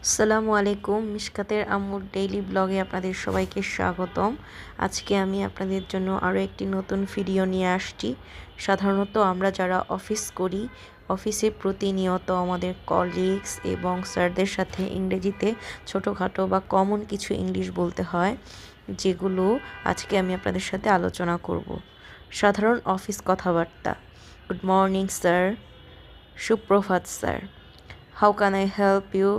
আসসালামু আলাইকুম, মিশকাতের আম্মুর ডেইলি ব্লগে আপনাদের সবাইকে স্বাগতম। আজকে আমি আপনাদের জন্য আরও একটি নতুন ভিডিও নিয়ে আসছি। সাধারণত আমরা যারা অফিস করি, অফিসে প্রতিনিয়ত আমাদের কলিগস এবং স্যারদের সাথে ইংরেজিতে ছোটোখাটো বা কমন কিছু ইংলিশ বলতে হয়, যেগুলো আজকে আমি আপনাদের সাথে আলোচনা করব। সাধারণ অফিস কথাবার্তা: গুড মর্নিং স্যার, সুপ্রভাত sir, how can I help you,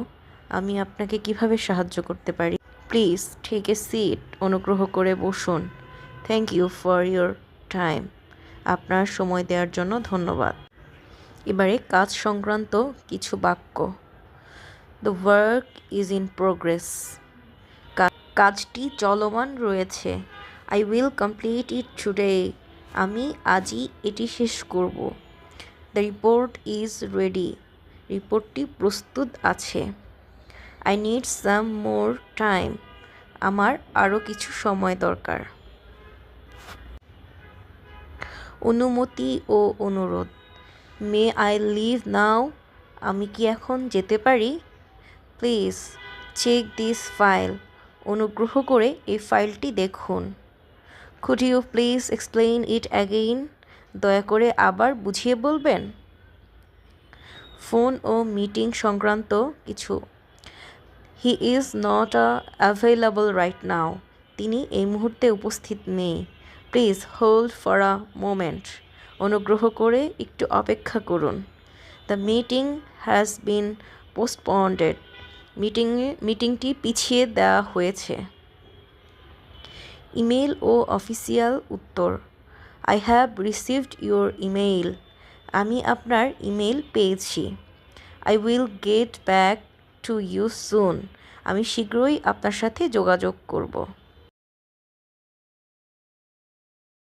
আমি আপনাকে কিভাবে সাহায্য করতে পারি, প্লিজ টেক এ সিট, অনুগ্রহ করে বসুন, thank you for your time, আপনার সময় দেওয়ার জন্য ধন্যবাদ। এবারে কাজ সংক্রান্ত কিছু বাক্য: the work is in progress, কাজটি চলমান রয়েছে। I will complete it today, আমি আজই এটি শেষ করব। দ্য রিপোর্ট ইজ রেডি, রিপোর্টটি প্রস্তুত আছে। I need some more time, আমার আরও কিছু সময় দরকার। অনুমতি ও অনুরোধ: মে আই লিভ নাও, আমি কি এখন যেতে পারি? প্লিজ চেক দিস ফাইল, অনুগ্রহ করে এই ফাইলটি দেখুন। Could you please explain it again, দয়া করে আবার বুঝিয়ে বলবেন। ফোন ও মিটিং সংক্রান্ত কিছু: he is not available right now, তিনি এই মুহূর্তে উপস্থিত নেই। Please hold for a moment, অনুগ্রহ করে একটু অপেক্ষা করুন। The meeting has been postponed, মিটিংটি পিছিয়ে দেওয়া হয়েছে। ইমেল ও অফিসিয়াল উত্তর: I have received your email, আমি আপনার ইমেল পেয়েছি। I will get back to you soon, আমি শীঘ্রই আপনার সাথে যোগাযোগ করব।